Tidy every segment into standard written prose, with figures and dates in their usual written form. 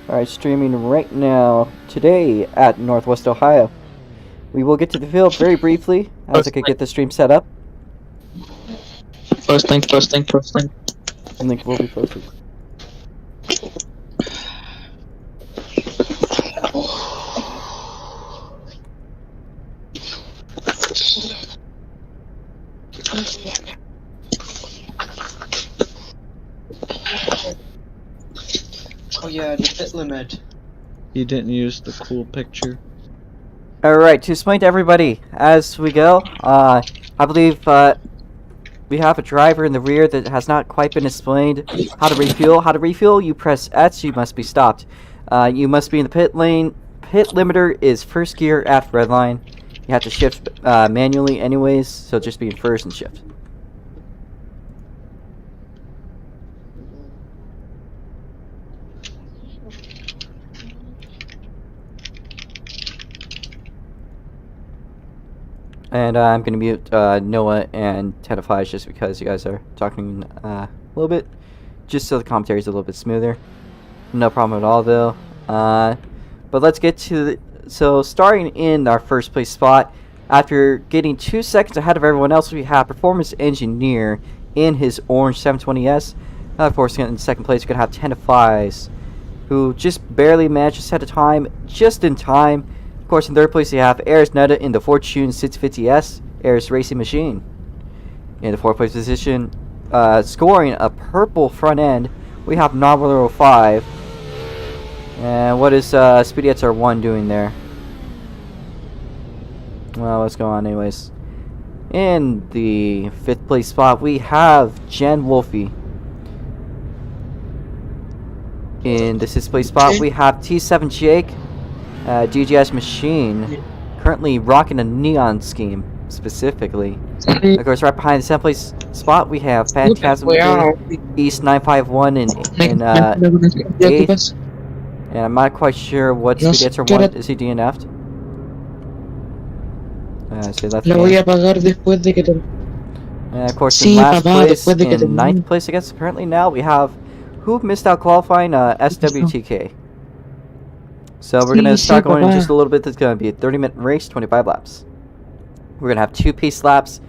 Alright, streaming right now, today at Northwest Ohio. We will get to the field very briefly, as I could get the stream set up. First thing. The link will be posted. Oh yeah, the fit limit. You didn't use the cool picture. Alright, to explain to everybody as we go, I believe we have a driver in the rear that has not quite been explained how to refuel. How to refuel, you press X, you must be stopped. You must be in the pit lane. Pit limiter is first gear at red line. You have to shift manually anyways, so just be in first and shift. And I'm going to mute Noah and Tedifies just because you guys are talking a little bit, just so the commentary is a little bit smoother. No problem at all, though. But let's get to so starting in our first place spot, after getting 2 seconds ahead of everyone else, we have Performance Engineer in his orange 720S. Of course, in second place, we're going to have Tedifies, who just barely managed to set a time just in time. Of course, in third place, you have Aris Netta in the Fortune 650S, Aris Racing Machine. In the fourth place position, scoring a purple front end, we have Novel 05. And what is Speedy XR1 doing there? Well, what's going on anyways? In the fifth place spot, we have Jen Wolfie. In the sixth place spot, we have T7 Jake. DGS Machine, currently rocking a neon scheme, specifically. Of course, right behind the 7th place spot, we have Phantasm East 951 in 8th. And I'm not quite sure what Speedy XR1 is he DNF'd. So that's and of course, in last place, in 9th place, I guess, apparently now, we have who missed out qualifying, SWTK. So we're going to start going in just a little bit. This is going to be a 30-minute race, 25 laps. We're going to have 2 piece laps.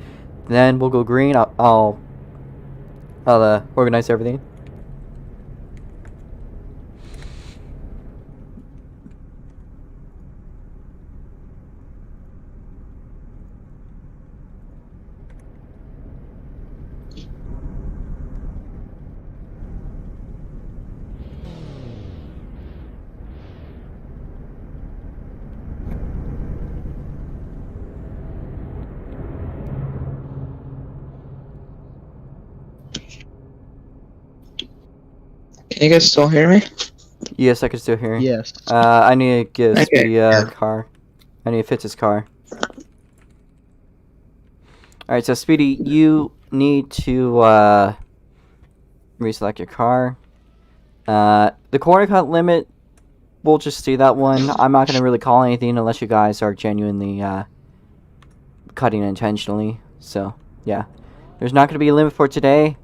Then we'll go green. I'll organize everything. Can you guys still hear me? Yes, I can still hear you. Yes. I need to get Speedy Okay. car. I need to fix his car. Alright, so Speedy, you need to reselect your car. The corner cut limit, we'll just do that one. I'm not going to really call anything unless you guys are genuinely cutting intentionally. So, yeah. There's not going to be a limit for today,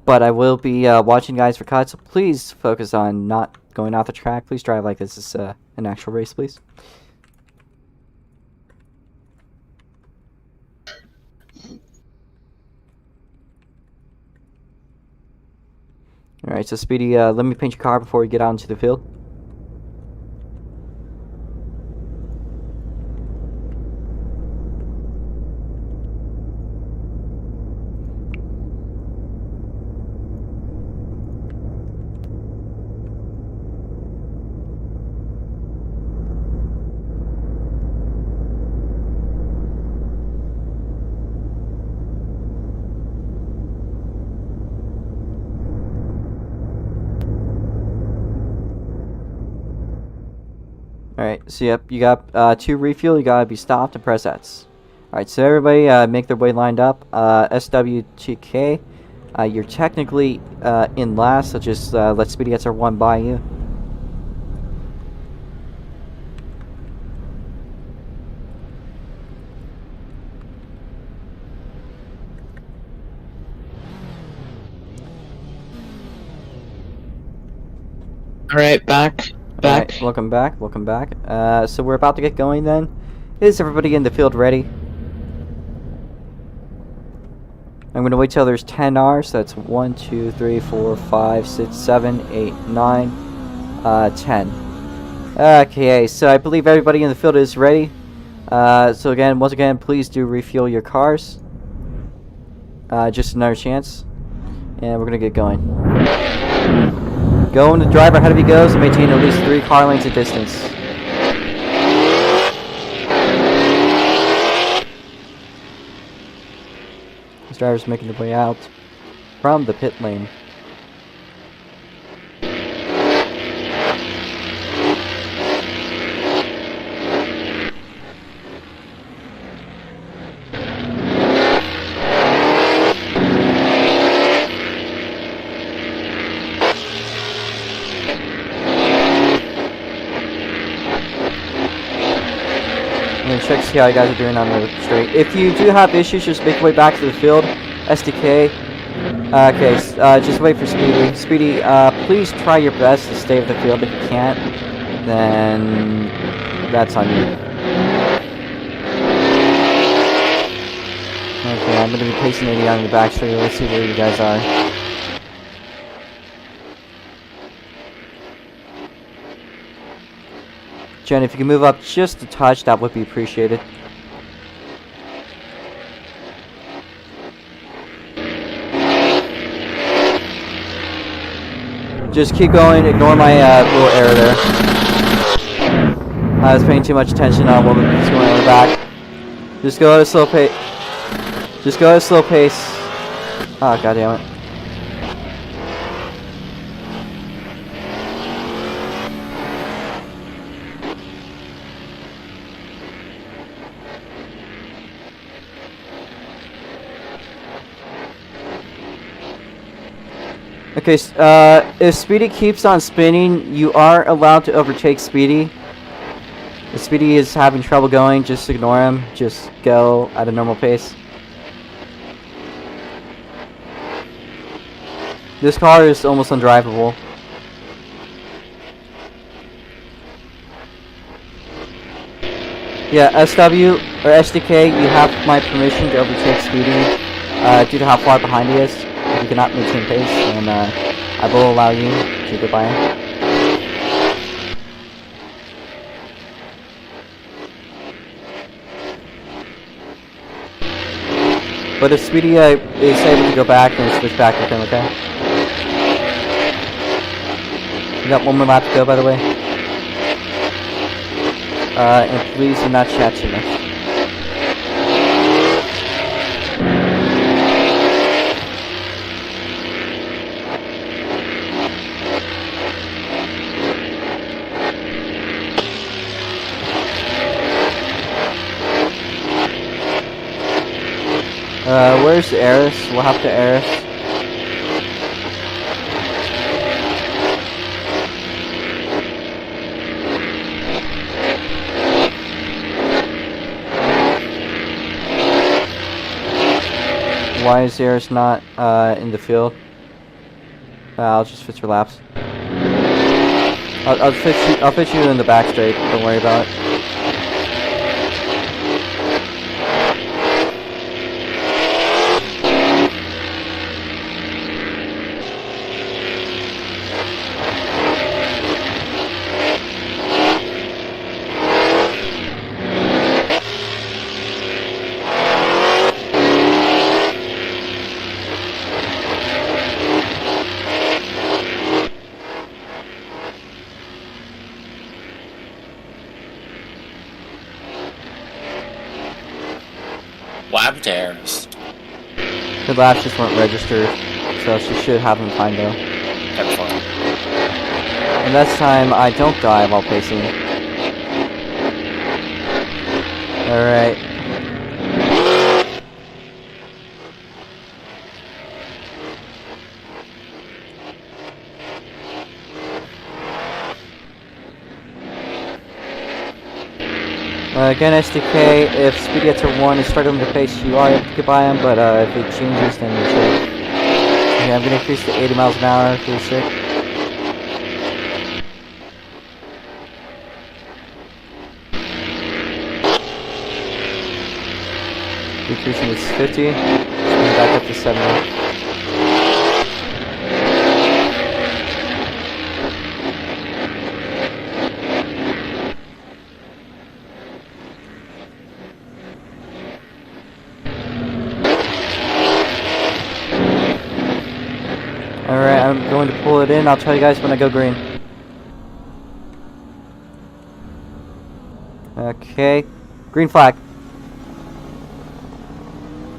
but I will be watching guys for cuts. So please focus on not going off the track. Please drive like this is an actual race, please. Alright, so Speedy, let me paint your car before we get out into the field. Alright, so yep, you got 2 refuel, you gotta be stopped and press X. Alright, so everybody make their way lined up. SWTK, you're technically in last, so just let Speedy XR1 by you. Alright, back. Back. Alright, welcome back, welcome back. So we're about to get going then. Is everybody in the field ready? I'm going to wait till there's 10 Rs. That's 1, 2, 3, 4, 5, 6, 7, 8, 9, 10. Okay, so I believe everybody in the field is ready. So again, once again, please do refuel your cars. Just another chance. And we're going to get going. Go when the driver ahead of you goes and maintain at least 3 car lengths of distance. This driver's making their way out from the pit lane. And check to see how you guys are doing on the straight. If you do have issues, just make your way back to the field. SDK. Okay, just wait for Speedy. Speedy, please try your best to stay with the field. If you can't, then that's on you. Okay, I'm going to be pacing 80 on the back straight. Let's see where you guys are. Jen, if you can move up just a touch, that would be appreciated. Just keep going, ignore my little error there. I was paying too much attention on what was going on in the back. Just go at a slow pace. Just go at a slow pace. Oh, god damn it. Okay, if Speedy keeps on spinning, you are allowed to overtake Speedy. If Speedy is having trouble going, just ignore him. Just go at a normal pace. This car is almost undrivable. Yeah, SW or SDK, you have my permission to overtake Speedy due to how far behind he is. You cannot maintain pace, and I will allow you to go by him. But if Speedy is able to go back, then switch back with him, okay? You got one more lap to go, by the way. And please do not chat too much. Where's Eris? We'll have to Eris. Why is Eris not in the field? I'll just fix your laps. I'll fix you in the back straight. Don't worry about it. Lab tears. The laps just weren't registered, so she should have them fine though. Excellent. And this time I don't die while pacing. Alright. Again, SDK, if Speedy gets to 1 and start him to pace, you are able to get by him, but if it changes, then you should. Okay, I'm going to increase to 80 miles an hour, 36. Decreasing its 50. And back up to 70. Alright, I'm going to pull it in. I'll tell you guys when I go green. Okay. Green flag.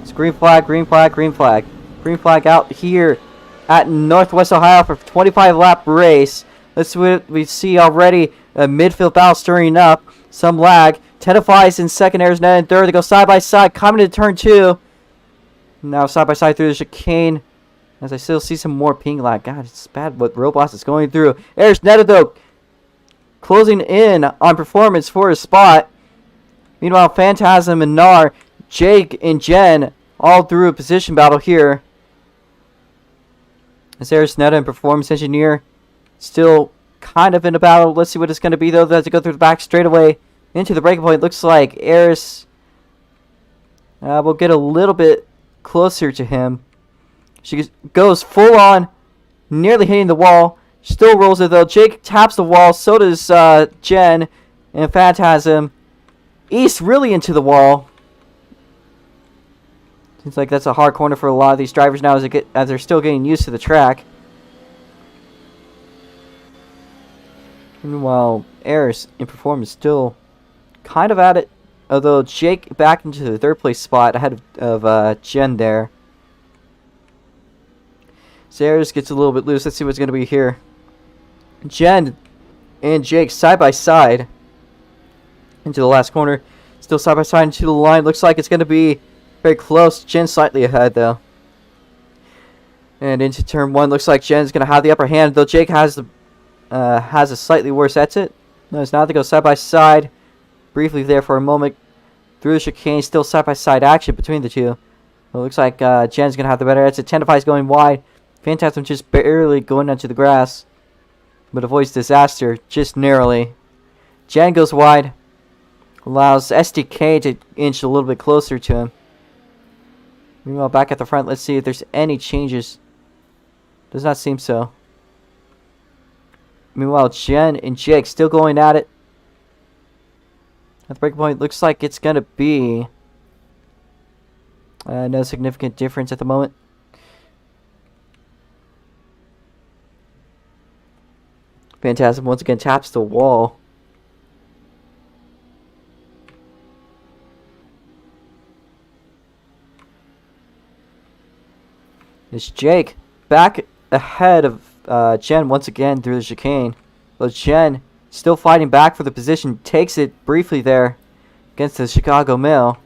It's green flag, green flag, green flag. Green flag out here at Northwest Ohio for 25 lap race. Let's see what we see already. A midfield battle stirring up. Some lag. Tenaflies in second, Arizona in third. They go side by side, coming to turn 2. Now side by side through the chicane. As I still see some more ping lag. God, it's bad what Roblox is going through. Arizona though closing in on performance for his spot. Meanwhile, Phantasm and Nar, Jake and Jen all through a position battle here. As Arizona and Performance Engineer still kind of in a battle. Let's see what it's going to be though. They have to go through the back straight away into the breaking point. Looks like Eris will get a little bit closer to him. She goes full on, nearly hitting the wall. Still rolls it though. Jake taps the wall. So does Jen and Phantasm. East really into the wall. Seems like that's a hard corner for a lot of these drivers now as they're still getting used to the track. Meanwhile, Eris in performance still kind of at it. Although Jake back into the third place spot ahead of Jen there. So Eris gets a little bit loose. Let's see what's going to be here. Jen and Jake side by side into the last corner. Still side by side into the line. Looks like it's going to be very close. Jen slightly ahead though. And into turn 1. Looks like Jen's going to have the upper hand. Though Jake has a slightly worse exit. No, it's not. They go side by side. Briefly there for a moment. Through the chicane. Still side by side action between the two. Well, it looks like Jen's going to have the better exit. Tenafly's going wide. Phantasm just barely going onto the grass. But avoids disaster just narrowly. Jen goes wide. Allows SDK to inch a little bit closer to him. Meanwhile, back at the front, let's see if there's any changes. Does not seem so. Meanwhile, Jen and Jake still going at it. At the breaking point, looks like it's going to be no significant difference at the moment. Phantasm once again taps the wall. It's Jake back ahead of Jen once again through the chicane. But Jen still fighting back for the position. Takes it briefly there against the Chicago Mail.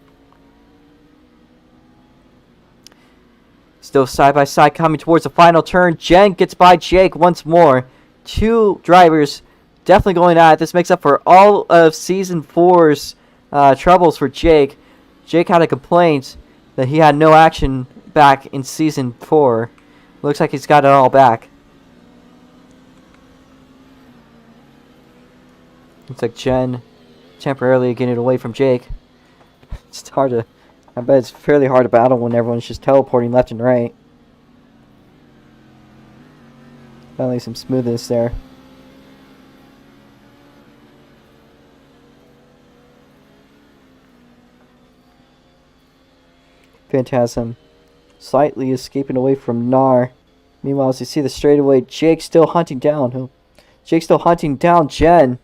Still side by side coming towards the final turn. Jen gets by Jake once more. Two drivers definitely going at it. This makes up for all of Season 4's troubles for Jake. Jake had a complaint that he had no action back in Season 4. Looks like he's got it all back. Looks like Jen temporarily getting away from Jake. It's hard to... I bet it's fairly hard to battle when everyone's just teleporting left and right. Finally some smoothness there. Phantasm slightly escaping away from Nar. Meanwhile, as you see the straightaway, Jake still hunting down. Jake's still hunting down Jen.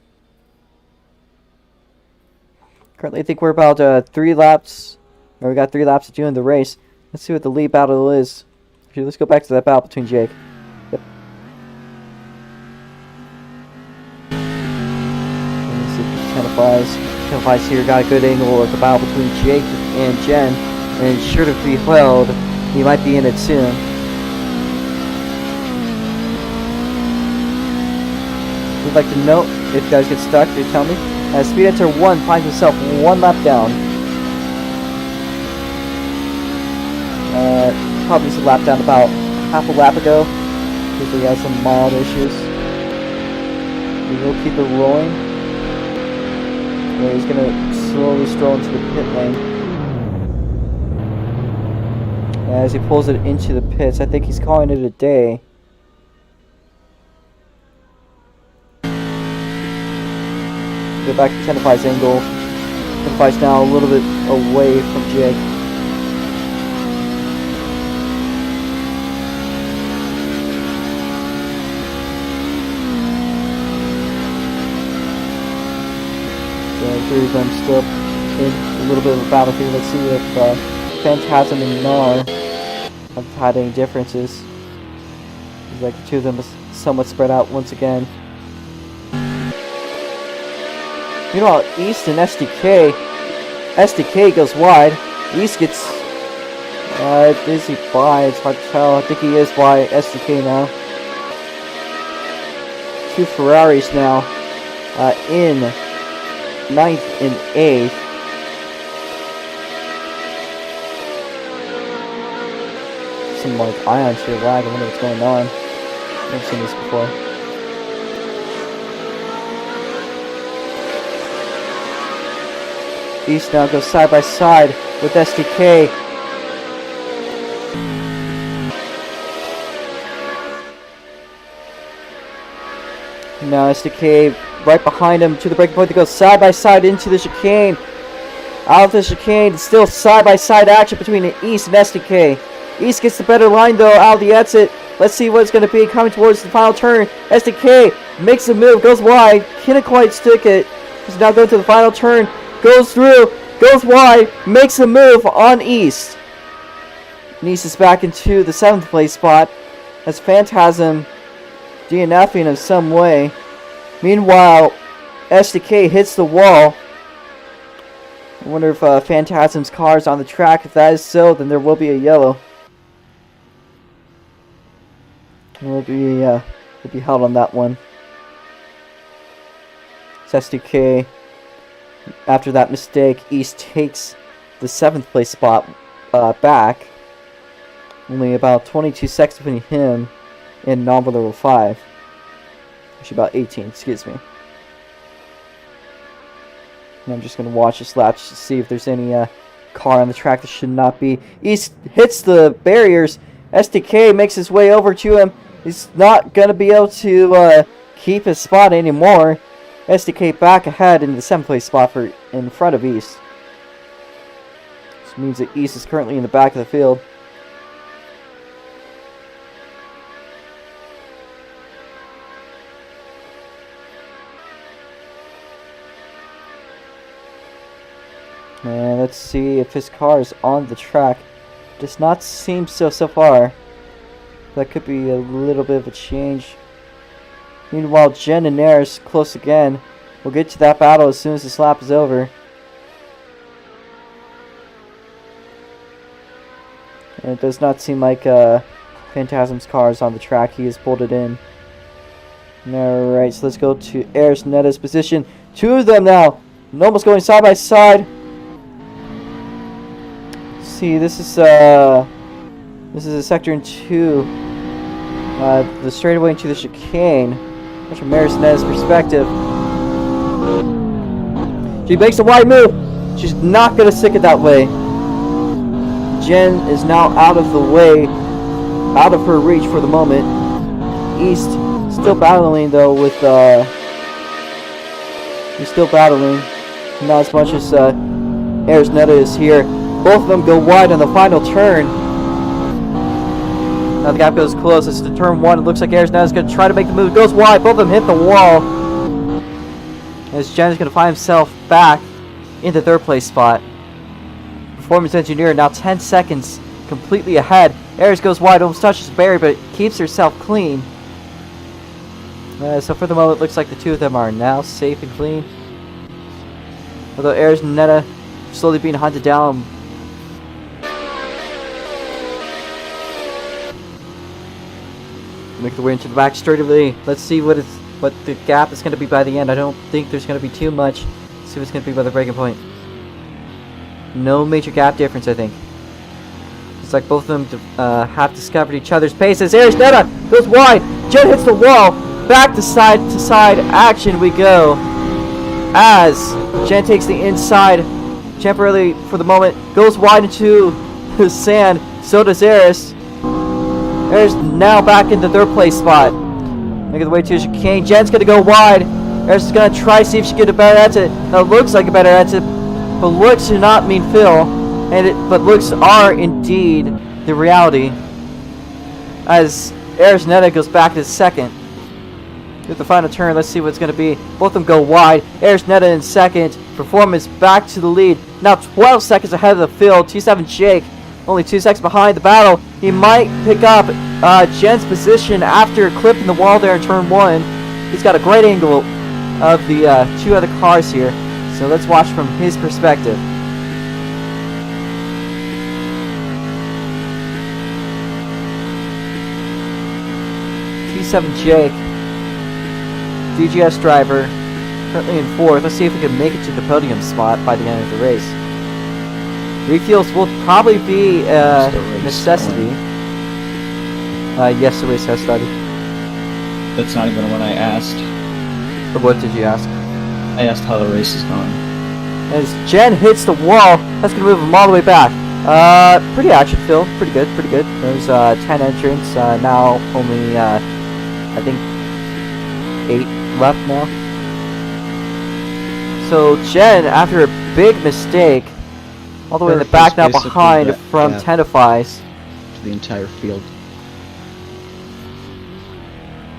Currently, I think we're about 3 laps. Or we got 3 laps to do in the race. Let's see what the lead battle is. Actually, let's go back to that battle between Jake. Yep. Let's see if Tenaflies here got a good angle of the battle between Jake and Jen. And sure to be held. He might be in it soon. We'd like to note, if you guys get stuck, do tell me. As Speed Enter 1 finds himself 1 lap down. Probably just a lap down about half a lap ago. Because he has some mild issues. We will keep it rolling. Where he's going to slowly stroll into the pit lane. as he pulls it into the pits. I think he's calling it a day. Go back to 10-5's angle. 10-5's now a little bit away from Jake. Three of them still in a little bit of a battle here. Let's see if Phantasm and Nar have had any differences. Seems like the two of them is somewhat spread out once again. Meanwhile, East and SDK. SDK goes wide. East gets... is he by? It's hard to tell. I think he is by SDK now. Two Ferraris now in 9th and 8th. Some like ions here lag. I wonder what's going on. I've never seen this before. East now goes side by side with SDK. Now SDK right behind him to the breaking point. They go side by side into the chicane. Out of the chicane, still side by side action between the East and SDK. East gets the better line though out of the exit. Let's see what it's going to be coming towards the final turn. SDK makes a move, goes wide, can't quite stick it. He's now going to the final turn, goes through, goes wide, makes a move on East. And East is back into the 7th place spot as Phantasm DNFing in some way. Meanwhile, SDK hits the wall. I wonder if Phantasm's car is on the track. If that is so, then there will be a yellow. Will be held on that one. It's SDK. After that mistake, East takes the 7th place spot back. Only about 22 seconds between him and number level 5. Actually about 18, excuse me. And I'm just going to watch this lap just to see if there's any car on the track that should not be. East hits the barriers. SDK makes his way over to him. He's not going to be able to keep his spot anymore. SDK back ahead in the 7th place spot in front of East. This means that East is currently in the back of the field. And let's see if his car is on the track. Does not seem so far. That could be a little bit of a change. Meanwhile, Jen and Nair is close again. We'll get to that battle as soon as this lap is over. And it does not seem like Phantasm's car is on the track. He has pulled it in. Alright, so let's go to Air's Netta's position. Two of them now. Almost going side by side. See, this is a sector in 2. The straightaway into the chicane. From Air's Netta's perspective. She makes a wide move. She's not going to stick it that way. Jen is now out of the way, out of her reach for the moment. East still battling though with he's still battling, not as much as Air's Netta is here. Both of them go wide on the final turn. Now the gap goes close. It's to turn 1. It looks like Air's Netta is going to try to make the move. It goes wide. Both of them hit the wall. As Jen is going to find himself back in the 3rd place spot. Performance Engineer now 10 seconds completely ahead. Aries goes wide, almost touches the barrier, but keeps herself clean. So for the moment, it looks like the two of them are now safe and clean. Although Aries and Netta slowly being hunted down. Make the way into the back straightaway. Let's see what the gap is going to be by the end. I don't think there's going to be too much. Let's see what's going to be by the breaking point. No major gap difference, I think. It's like both of them have discovered each other's paces. Aries Netta goes wide. Jen hits the wall. Back to side action we go. As Jen takes the inside temporarily for the moment. Goes wide into the sand. So does Eris. Eris now back in the 3rd place spot. Making the way to chicane. Jen's gonna go wide. Eris is gonna try to see if she can get a better exit. Now it looks like a better exit, but looks do not mean fill, but looks are indeed the reality. As Eris Netta goes back to 2nd. With the final turn, let's see what it's going to be. Both of them go wide. Eris Netta in 2nd. Performance back to the lead. Now 12 seconds ahead of the field. T7 Jake only 2 seconds behind the battle. He might pick up Jen's position after clipping the wall there in turn 1. He's got a great angle of the 2 other cars here. So let's watch from his perspective. T7 Jake. DGS driver, currently in 4th. Let's see if we can make it to the podium spot by the end of the race. Refuels will probably be a necessity. Yes, the race has started. That's not even what I asked. But what did you ask? I asked how the race is going. As Jen hits the wall, that's going to move him all the way back. Pretty action-filled. Pretty good, pretty good. There's 10 entrants. Now only, I think, 8 left now. So Jen, after a big mistake, all the way in the back now behind from Tendifies. To the entire field.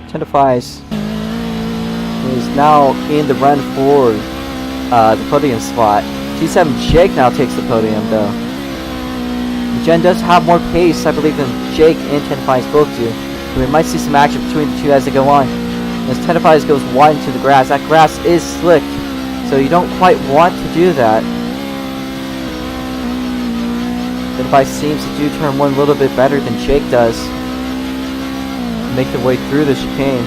Tendifies is now in the run for the podium spot. T7 Jake now takes the podium though. Jen does have more pace, I believe, than Jake and Tendifies both do. So we might see some action between the two as they go on. As Tendifies goes wide into the grass, that grass is slick, so you don't quite want to do that. Tendifies seems to do turn 1 a little bit better than Jake does. Make their way through the chicane.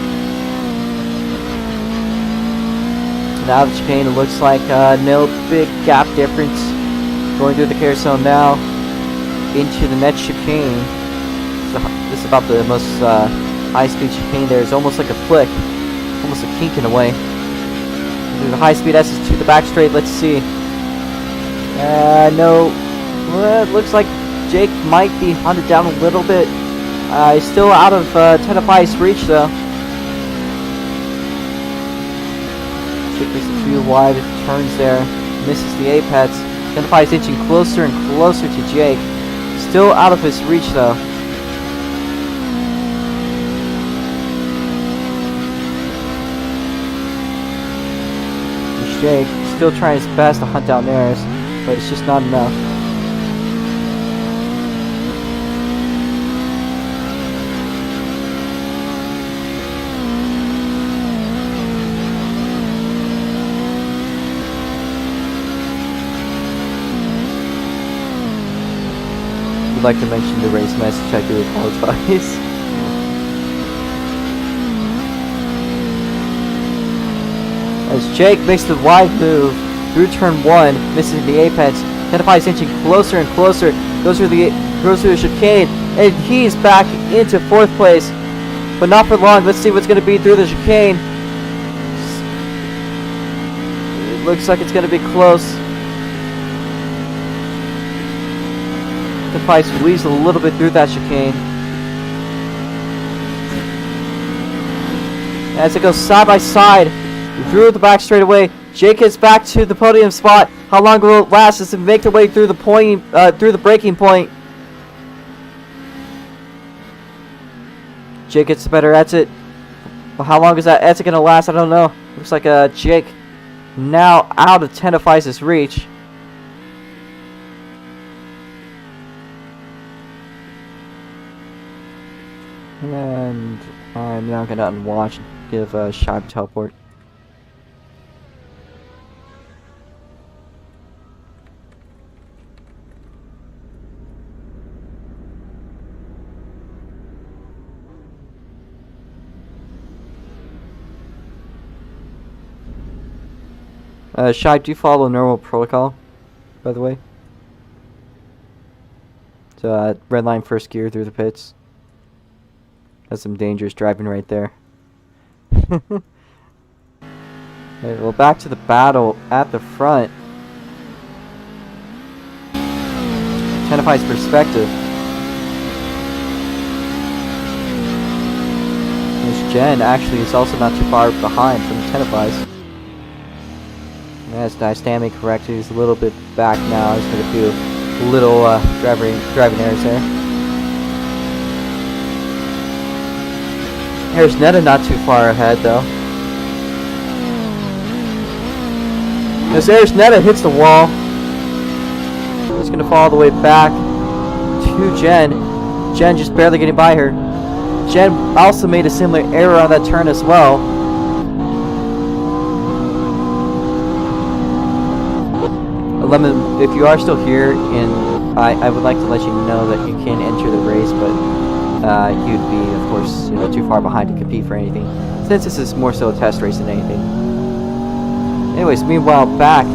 Now the chicane looks like no big gap difference. Going through the carousel now into the next chicane. This is about the most high-speed chicane there. It's almost like a flick. Almost a kink in a way. Through the high-speed S's to the back straight. Let's see. No. Well, it looks like Jake might be hunted down a little bit. He's still out of Tendifies' reach though. Jake makes a few wide turns there. Misses the apex. Tendifies inching closer and closer to Jake. Still out of his reach though. Jake still trying his best to hunt down Eris, but it's just not enough. Would like to mention the race message. I do apologize. As Jake makes the wide move through turn 1, missing the apex, Tendifies inching closer and closer, goes through the chicane, and he's back into 4th place, but not for long. Let's see what's going to be through the chicane. It looks like it's going to be close. Tendifies weaves a little bit through that chicane. As it goes side by side, through the back straightaway, Jake gets back to the podium spot. How long will it last as they make their way through the breaking point? Jake gets a better exit. But how long is that exit gonna last? I don't know. Looks like Jake now out of Tendifies' reach. And I'm now gonna unwatch and give a Shive teleport. Shive, do you follow normal protocol, by the way? So, red line first gear through the pits. That's some dangerous driving right there. Okay, well, back to the battle at the front. Tendifies' perspective. Jen actually is also not too far behind from Tenaflies. That's nice. Damage correct. He's a little bit back now. He's got a few little driving errors there. Here's Netta not too far ahead though. As there's Netta hits the wall. He's gonna fall all the way back to Jen. Jen just barely getting by her. Jen also made a similar error on that turn as well. Lemon, if you are still here, and I would like to let you know that you can enter the race, but you'd be, of course, too far behind to compete for anything, since this is more so a test race than anything. Anyways, meanwhile, back,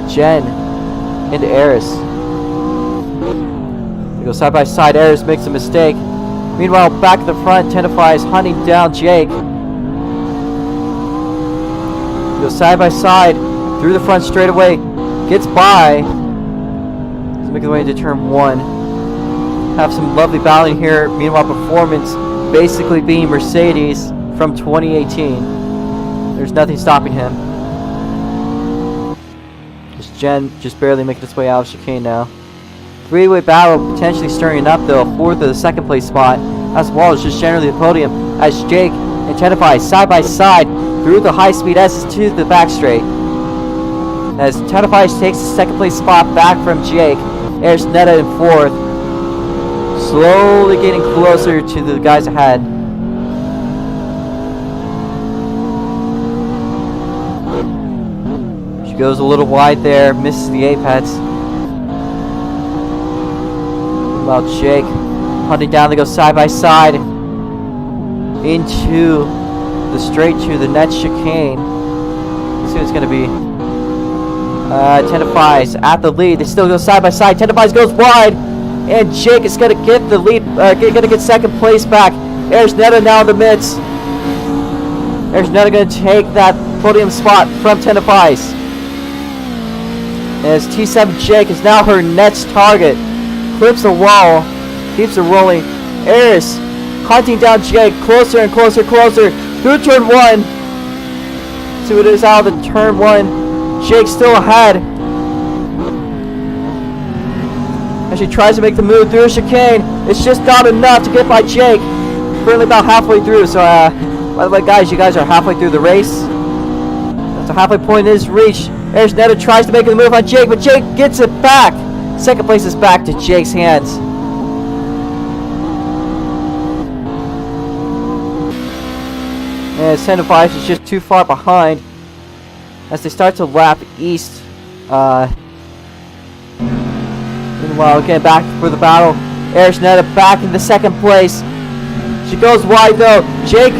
Jen into Eris. They go side by side. Eris makes a mistake. Meanwhile, back at the front, Tenafly is hunting down Jake. They go side by side through the front straightaway. Gets by. He's making the way into turn 1. Have some lovely battling here. Meanwhile, Performance basically being Mercedes from 2018. There's nothing stopping him. Just Jen just barely making its way out of chicane now. Three-way battle potentially stirring up though for the second place spot, as well as just generally the podium, as Jake and Tenafly side by side through the high-speed S's to the back straight. As Tenafly takes the second place spot back from Jake, there's Netta in 4th, slowly getting closer to the guys ahead. She goes a little wide there, misses the apex. Meanwhile, Jake hunting down, they go side by side into the straight to the next chicane. Let's see what it's going to be. Tenafly's at the lead. They still go side by side. Tenafly goes wide, and Jake is going to get the lead. Going to get second place back. There's Netta now in the midst. There's Netta going to take that podium spot from Tenafly. As T7 Jake is now her next target. Clips the wall, keeps it rolling. Eris hunting down Jake, closer and closer, closer through turn 1. See what it is out of the turn 1. Jake still ahead. As she tries to make the move through a chicane, it's just not enough to get by Jake. Currently about halfway through, so by the way, guys, you guys are halfway through the race. That's the halfway point is reached. There's Netta tries to make the move on Jake, but Jake gets it back. Second place is back to Jake's hands. And Tenafly is just too far behind as they start to lap east. Meanwhile, again back for the battle. There's Netta back in the second place. She goes wide though. Jake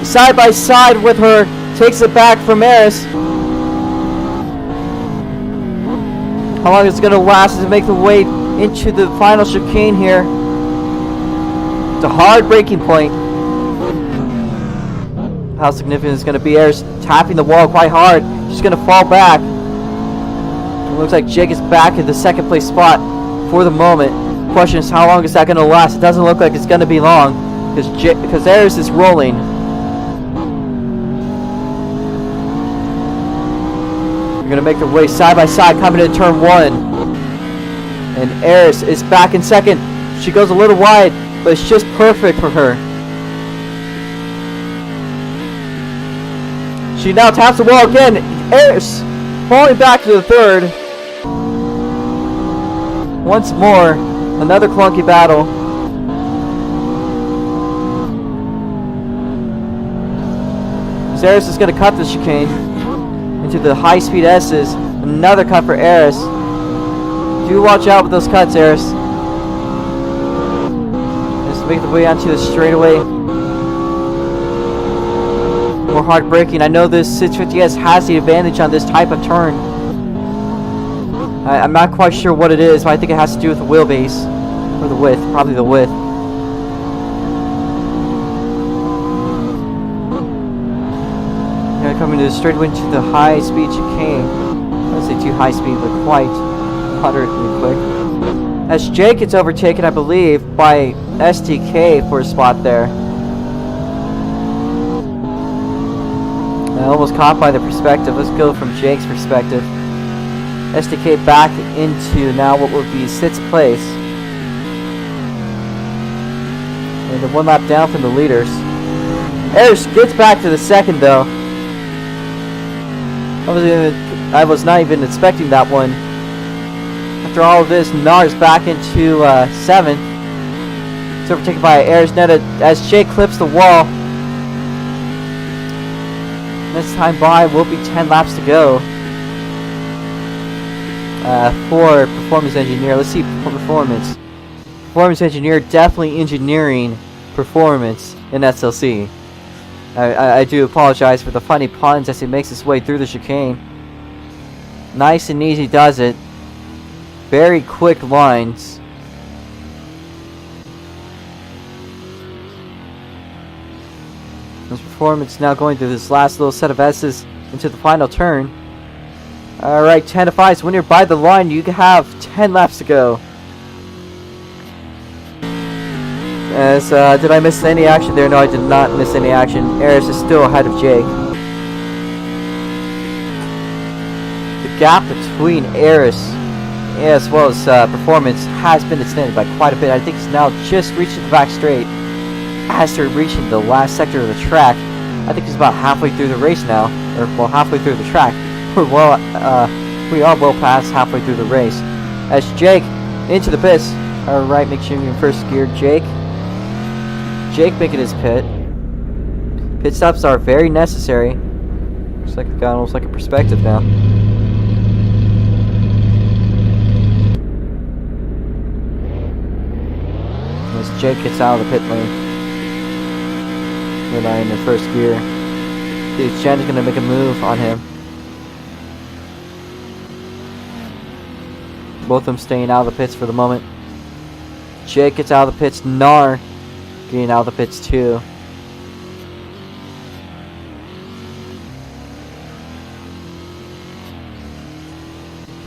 side by side with her, takes it back from Eris. How long it's going to last as they make the way into the final chicane here. It's a hard breaking point. How significant is going to be? Eris tapping the wall quite hard. She's going to fall back. It looks like Jake is back in the second place spot for the moment. The question is, how long is that going to last? It doesn't look like it's going to be long because Eris is rolling. They're going to make their way side by side coming into turn 1. And Eris is back in second. She goes a little wide, but it's just perfect for her. She now taps the wall again. Eris falling back to the third. Once more, another clunky battle. Eris is going to cut the chicane into the high-speed S's. Another cut for Eris. Do watch out with those cuts, Eris. Just make the way onto the straightaway. More hard braking. I know this 650S has the advantage on this type of turn. I'm not quite sure what it is, but I think it has to do with the wheelbase. Or the width. Probably the width. Coming to the straightaway into the high-speed chicane. I don't say too high-speed, but quite moderately quick. As Jake gets overtaken, I believe, by STK for a spot there. Almost caught by the perspective. Let's go from Jake's perspective. SDK back into now what would be 6th place. And then 1 lap down from the leaders. Eris gets back to the 2nd though. I was not even expecting that one. After all of this, Nars back into 7th. It's overtaken by Eris Netta as Jake clips the wall. Next time by will be 10 laps to go. For Performance Engineer. Let's see Performance. Performance Engineer definitely engineering performance in SLC. I do apologize for the funny puns as he makes his way through the chicane. Nice and easy does it. Very quick lines. This Performance now going through this last little set of S's into the final turn. Alright, 10 to 5. So when you're by the line, you have 10 laps to go. As, did I miss any action there? No, I did not miss any action. Eris is still ahead of Jake. The gap between Eris as well as Performance has been extended by quite a bit. I think it's now just reaching the back straight. As they're reaching the last sector of the track, I think it's about halfway through the race now, or well, halfway through the track. We are well past halfway through the race. As Jake into the pits. Alright, make sure you're in first gear, Jake. Jake making his pit. Pit stops are very necessary. Looks like I got almost like a perspective now. As Jake gets out of the pit lane. We're in the first gear. Dude, Jen's gonna make a move on him. Both of them staying out of the pits for the moment. Jake gets out of the pits. Nar getting out of the pits too.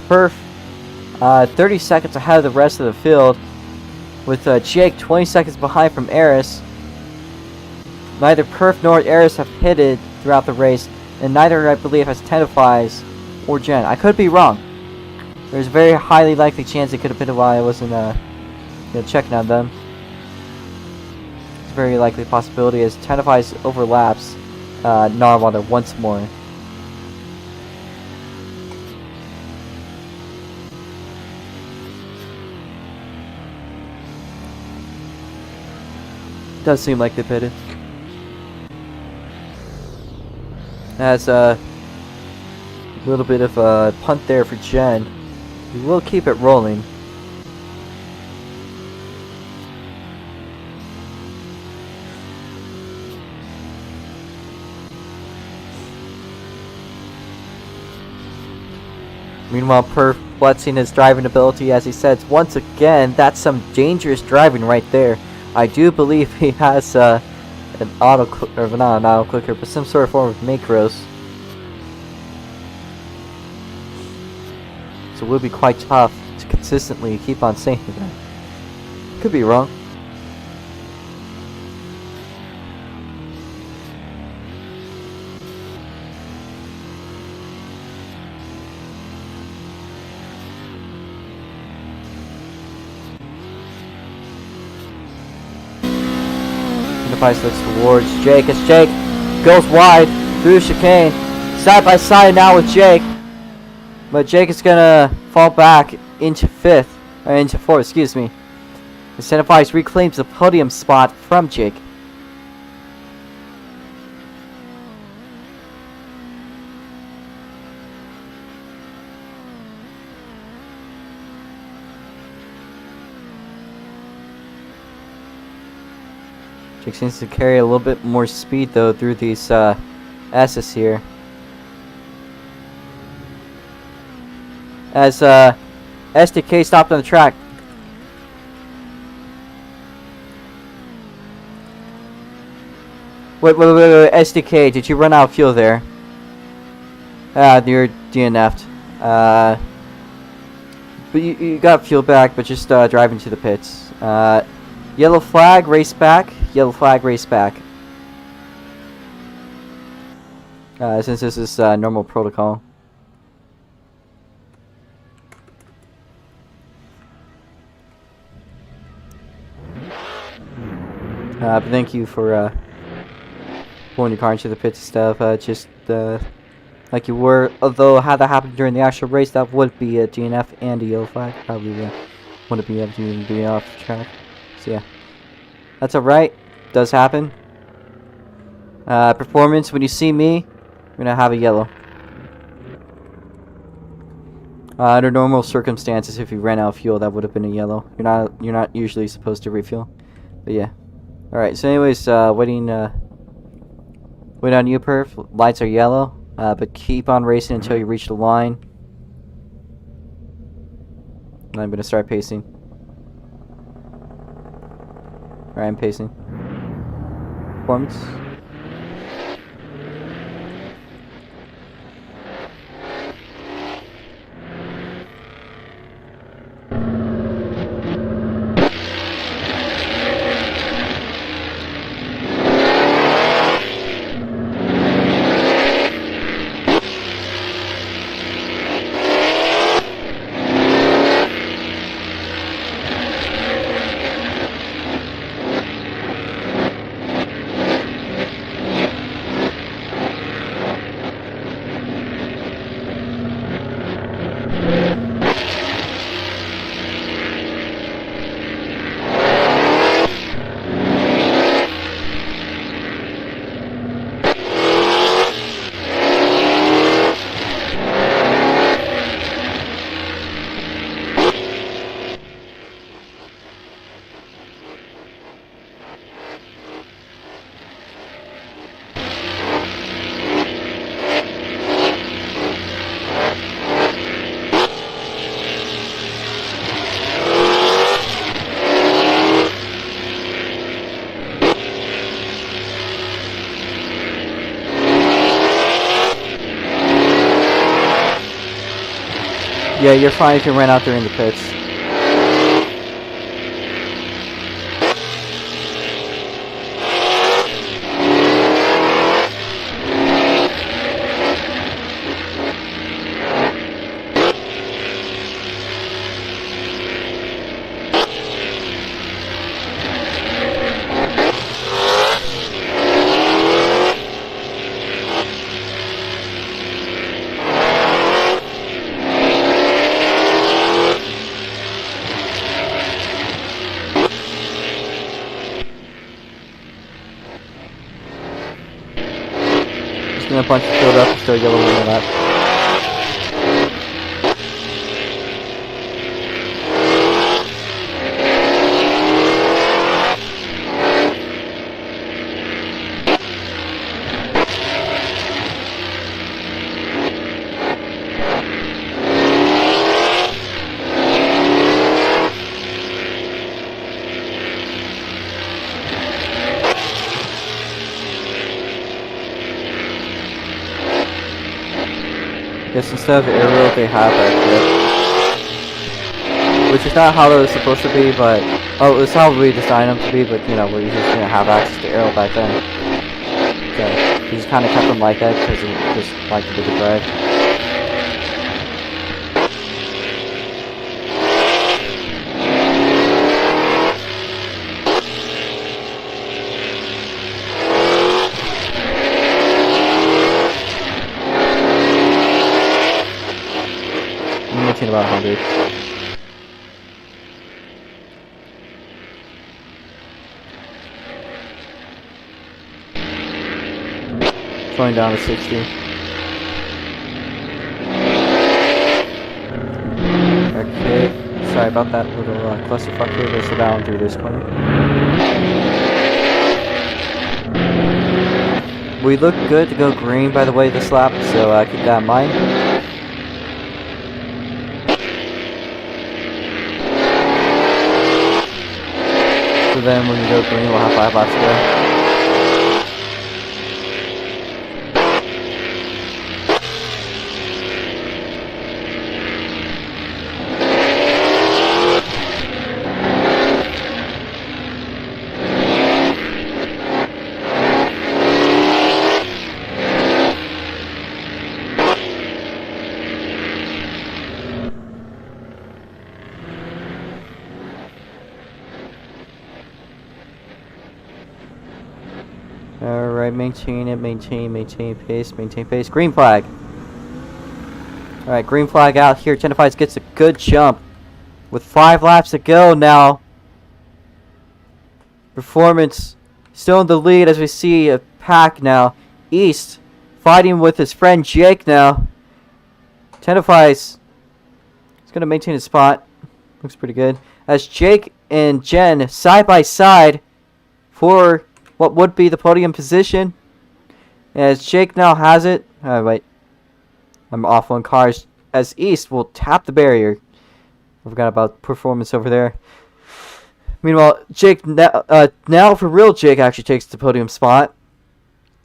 Perf 30 seconds ahead of the rest of the field, with Jake 20 seconds behind from Eris. Neither Perf nor Eris have pitted throughout the race, and neither, I believe, has Tenaflies or Jen. I could be wrong. There's a very highly likely chance it could have pitted while I wasn't checking on them. It's a very likely possibility as Tenaflies overlaps Narwater once more. Does seem like they pitted. As a little bit of a punt there for Jen. We will keep it rolling. Meanwhile, Perf flexing his driving ability, as he says once again, that's some dangerous driving right there. I do believe he has an auto or not an auto clicker, but some sort of form of macros. So it will be quite tough to consistently keep on saying that. Could be wrong. Device looks towards Jake as Jake goes wide through the chicane. Side by side now with Jake. But Jake is gonna fall back into 5th, or into 4th, excuse me. Device reclaims the podium spot from Jake. Jake seems to carry a little bit more speed though through these S's here. As SDK stopped on the track. Wait, SDK, did you run out of fuel there? You're DNF'd. But you got fuel back, but just drive into the pits. Yellow flag, race back. Yellow flag, race back. since this is normal protocol. But thank you for pulling your car into the pits and stuff. Just like you were. Although had that happened during the actual race, that would be a DNF and a yellow flag. Probably wouldn't be able to even be off the track. So yeah, that's alright. Does happen. Performance. When you see me, you're gonna have a yellow. Under normal circumstances, if you ran out of fuel, that would have been a yellow. You're not usually supposed to refuel. But yeah. All right. So anyways, waiting on you, perf. Lights are yellow. But keep on racing until you reach the line. And I'm gonna start pacing. Alright, I'm pacing. Performance. Yeah, you're fine if you ran out there in the pits. A bunch of filled up and still yellow on the lap. Yes, instead of aerial, they have a grip, which is not how it was supposed to be, but it's how we designed them to be. But you know, we just didn't have access to aerial back then, so we just kind of kept them like that because we just liked the bigger drag. About 100. Going down to 60. Okay, sorry about that little clusterfuck here. Let's go down through this corner. We look good to go green, by the way, this lap, so keep that in mind. So then when we go green, we'll have 5 laps to go. Maintain it. Maintain pace. Maintain pace. Green flag. Alright, green flag out here. Tenaflies gets a good jump. With 5 laps to go now. Performance still in the lead as we see a pack now. East fighting with his friend Jake now. Tenaflies is going to maintain his spot. Looks pretty good. As Jake and Jen side by side for what would be the podium position. As Jake now has it. Wait. I'm off on cars. As East will tap the barrier. I forgot about performance over there. Meanwhile, Jake now for real, Jake actually takes the podium spot.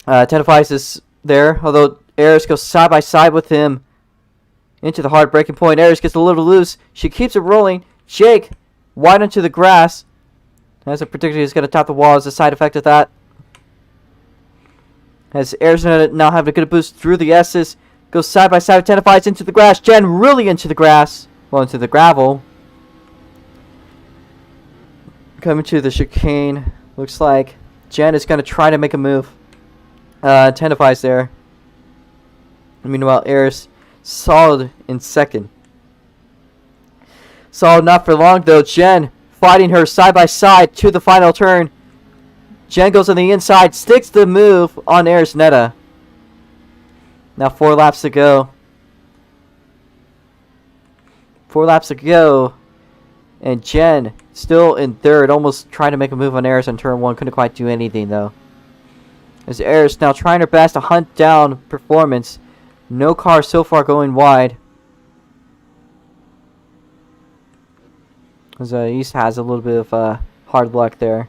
Tenaflies is there, although Eris goes side by side with him into the hard braking point. Eris gets a little loose. She keeps it rolling. Jake wide onto the grass. As a particularly is going to tap the wall as a side effect of that. As Eris now having a good boost through the S's. Goes side by side with Tenaflies into the grass. Jen really into the grass. Well, into the gravel. Coming to the chicane. Looks like Jen is going to try to make a move. Tenaflies there. Meanwhile, Eris solid in second. Solid not for long though. Jen fighting her side by side to the final turn. Jen goes on the inside. Sticks the move on Eris Netta. Now 4 laps to go. 4 laps to go. And Jen still in third. Almost trying to make a move on Eris on turn 1. Couldn't quite do anything though. As Eris now trying her best to hunt down performance. No car so far going wide. As East has a little bit of hard luck there.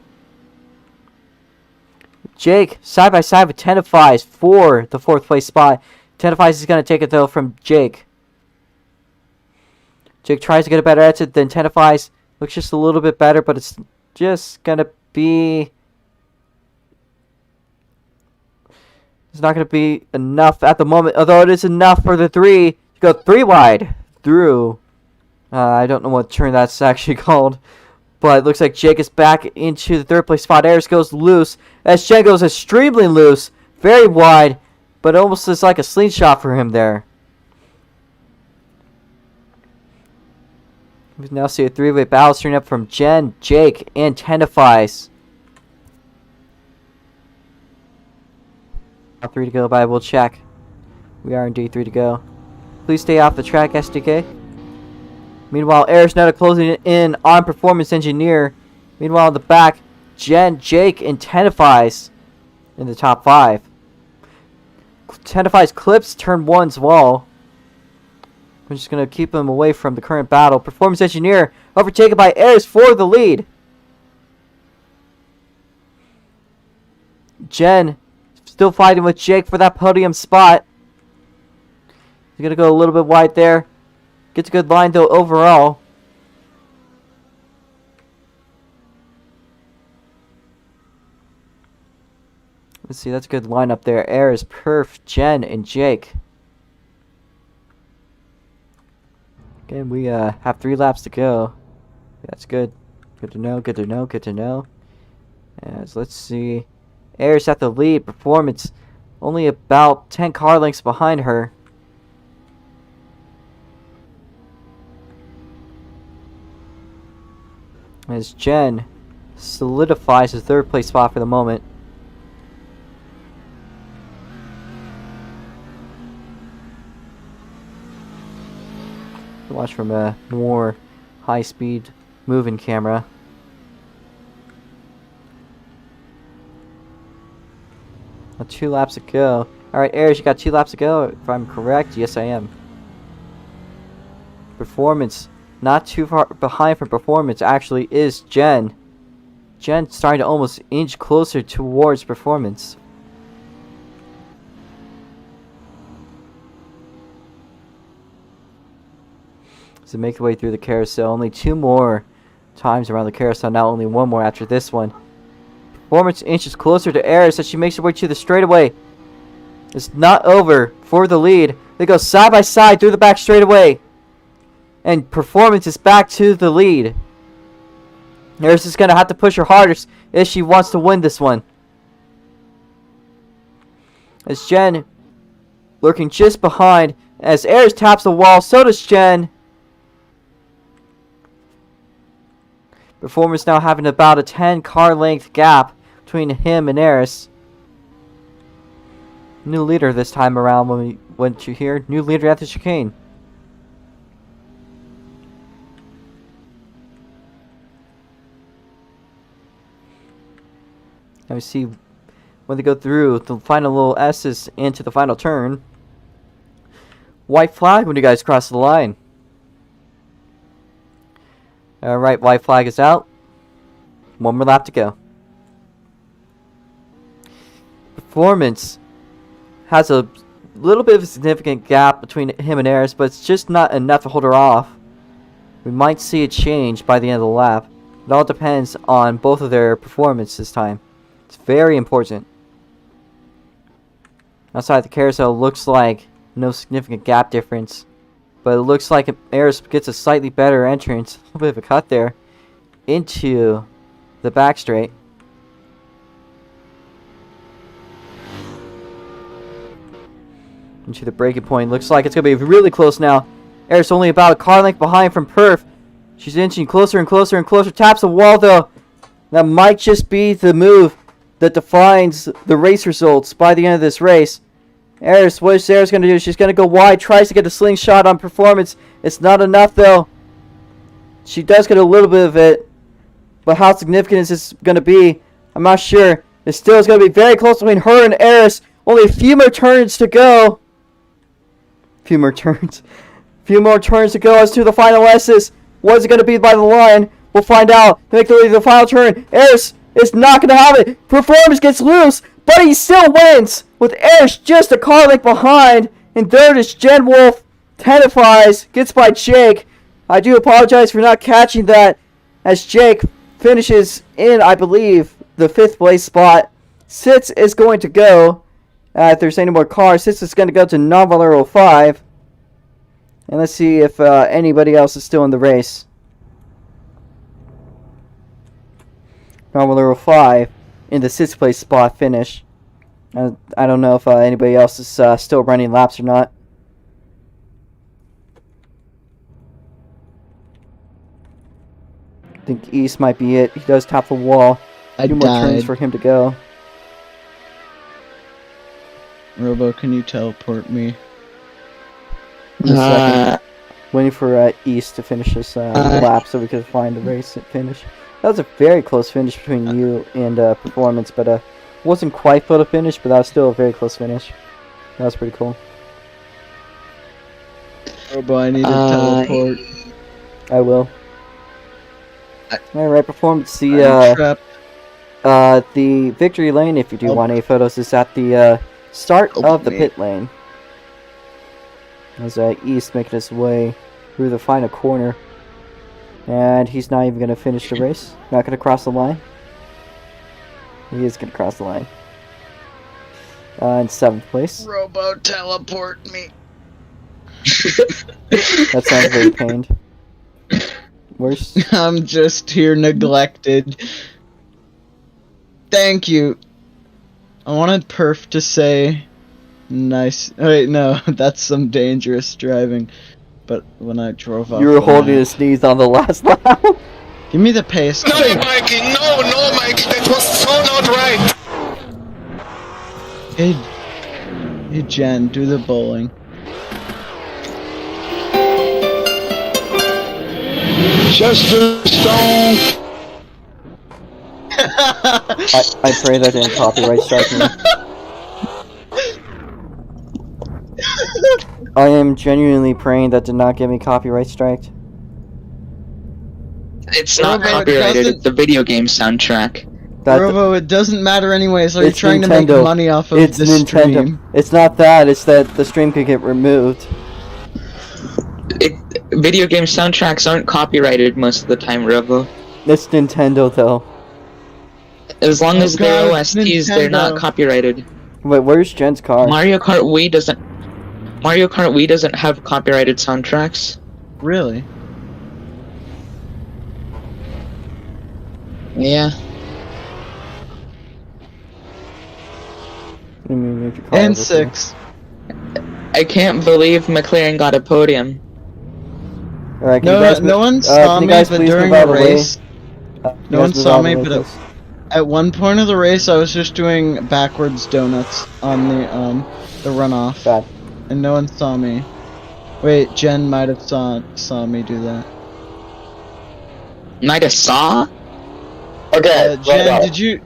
Jake side by side with Tenaflies for the 4th place spot. Tenaflies is going to take it though from Jake. Jake tries to get a better exit than Tenaflies. Looks just a little bit better, but it's just going to be... It's not going to be enough at the moment, although it is enough for the 3 to go 3 wide through. I don't know what turn that's actually called. But it looks like Jake is back into the 3rd place spot. Eris goes loose. As Jen goes extremely loose. Very wide. But almost is like a slingshot for him there. We now see a 3-way battle starting up from Jen, Jake, and Tenaflies. 3 to go by. We'll check. We are indeed 3 to go. Please stay off the track, SDK. Meanwhile, Eris Netta closing in on Performance Engineer. Meanwhile, in the back, Jen, Jake, and Tenaflies in the top 5. Tenaflies clips turn 1's wall. We're just going to keep him away from the current battle. Performance Engineer overtaken by Eris for the lead. Jen still fighting with Jake for that podium spot. He's going to go a little bit wide there. Gets a good line though overall. Let's see, that's a good lineup there. Eris, Perf, Jen, and Jake. Again, we have 3 laps to go. That's good. Good to know, good to know, good to know. As let's see. Eris at the lead. Performance only about 10 car lengths behind her. As Jen solidifies the 3rd place spot for the moment. Watch from a more high-speed moving camera. Well, 2 laps to go. Alright, Eris, you got 2 laps to go, if I'm correct. Yes, I am. Performance. Not too far behind for Performance actually is Jen. Jen starting to almost inch closer towards Performance. So make your way through the carousel. Only 2 more times around the carousel. Now only 1 more after this one. Performance inches closer to Eris as she makes her way to the straightaway. It's not over for the lead. They go side by side through the back straightaway. And Performance is back to the lead. Eris is going to have to push her hardest if she wants to win this one. As Jen lurking just behind. As Ayers taps the wall, so does Jen. Performance now having about a 10 car length gap between him and Ayers. New leader this time around when we went to here. New leader at the chicane. Now we see when they go through the final little S's into the final turn. White flag when you guys cross the line. Alright, white flag is out. One more lap to go. Performance has a little bit of a significant gap between him and Ayers, but it's just not enough to hold her off. We might see a change by the end of the lap. It all depends on both of their performance this time. It's very important. Outside the carousel, looks like no significant gap difference. But it looks like Ayers gets a slightly better entrance. A little bit of a cut there. Into the back straight. Into the breaking point. Looks like it's going to be really close now. Ayers only about a car length behind from Perf. She's inching closer and closer and closer. Taps the wall though. That might just be the move that defines the race results by the end of this race. Ayers, what is Ayers going to do? She's going to go wide. Tries to get a slingshot on performance. It's not enough though. She does get a little bit of it. But how significant is this going to be? I'm not sure. It still is going to be very close between her and Ayers. Only a few more turns to go. Few more turns to go as to the final S's. What is it going to be by the line? We'll find out. To make the final turn. Ayers is not going to have it. Performance gets loose, but he still wins. With Ayers just a car length behind. And third is Jen Wolf. Tennifies. Gets by Jake. I do apologize for not catching that. As Jake finishes in, I believe, the 5th place spot. Sitz is going to go. If there's any more cars, Sitz is going to go to Non-Valero 5. And let's see if anybody else is still in the race. Non-Valero 5 in the 6th place spot finish. I don't know if anybody else is still running laps or not. I think East might be it. He does tap the wall. I 2 more turns died. for him to go. Robo, can you teleport me? In a second. Waiting for East to finish this lap so we could find the race finish. That was a very close finish between you and Performance, but wasn't quite full to finish, but that was still a very close finish. That was pretty cool. Robo, I need to teleport. I will. Alright, Performance. I'm trapped. The victory lane, if you do want any photos, is at the start of the pit lane. As East making his way through the final corner. And he's not even going to finish the race. Not going to cross the line. He is going to cross the line. In 7th place. Robo, teleport me. That sounds very pained. Worse. I'm just here neglected. Thank you. I wanted Perf to say nice. Oh, wait, no, that's some dangerous driving. But when I drove off, You were holding his sneeze on the last lap. Give me the pace. No, Mikey, no, Mike, that was so not right. Hey, Jen, do the bowling. Just a stone. I pray that didn't copyright strike me. I am genuinely praying that did not get me copyright striked. It's not Robo, it copyrighted, doesn't- it's the video game soundtrack. Robo, it doesn't matter anyways. Are you It's trying to Nintendo. make money off of It's this Nintendo. stream? It's not that, it's that the stream could get removed. Video game soundtracks aren't copyrighted most of the time, Robo. It's Nintendo though. As long Oh as they're God, it's OSTs, they're not Nintendo. copyrighted. Wait, where's Jen's car? Mario Kart Wii doesn't have copyrighted soundtracks. Really? Give I me moved your car And over, 6. I can't believe McLaren got a podium. Alright, can No, you guys no move- one can saw you me, guys but please during move out the of way? race, Can you no guys one move saw out of me, the way, but please? at one point of the race, I was just doing backwards donuts on the runoff, Bad. and no one saw me. Wait, Jen might have saw me do that. Might have saw? Okay, Jen, did you?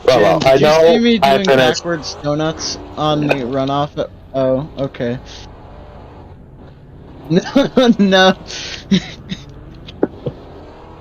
Jen, I did you know see me I doing finished. backwards donuts on the runoff? Oh, okay. No, no.